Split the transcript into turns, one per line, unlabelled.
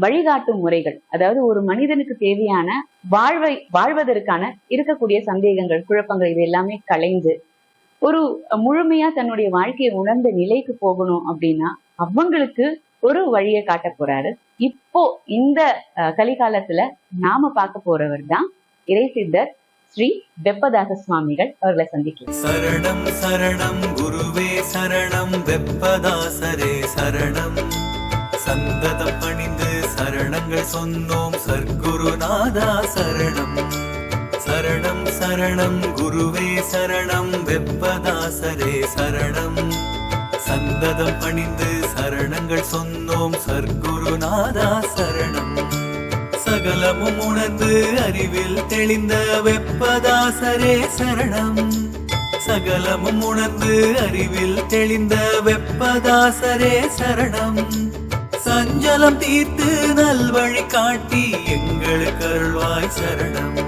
வழிகாட்டும் முறைகள், அதாவது ஒரு மனிதனுக்கு தேவையான வாழ்வதற்கான இருக்கக்கூடிய சந்தேகங்கள், குழப்பங்கள் இது எல்லாமே களைந்து ஒரு முழுமையா தன்னுடைய வாழ்க்கையை உணர்ந்த நிலைக்கு போகணும் அப்படின்னா அவங்களுக்கு ஒரு வழியை காட்ட போறாரு. இப்போ இந்த கலிகாலத்துல நாம பார்க்க போறவர் தான் இறை சித்தர் ஸ்ரீ வெப்பதாச சுவாமிகள். அவர்களை சந்திக்கலாம்.
சரணம் சரணம் குருவே சரணம் வெப்பதாசரே சரணம். சந்ததம் பணிந்து சரணங்கள் சொன்னோம் சர்க்குருநாதா சரணம். சரணம் சரணம் குருவே சரணம் வெப்பதாசரே சரணம். சந்ததம் பணிந்து சரணங்கள் சொன்னோம் சர்க்குருநாதா சரணம். சகலமும் உணர்ந்து அறிவில் தெளிந்த வெப்பதாசரே சரணம். சகலமும் உணர்ந்து அறிவில் தெளிந்த வெப்பதாசரே சரணம். சஞ்சலம் தீர்த்து நல்வழி காட்டி எங்களுக்கு அருள்வாய் சரணம்.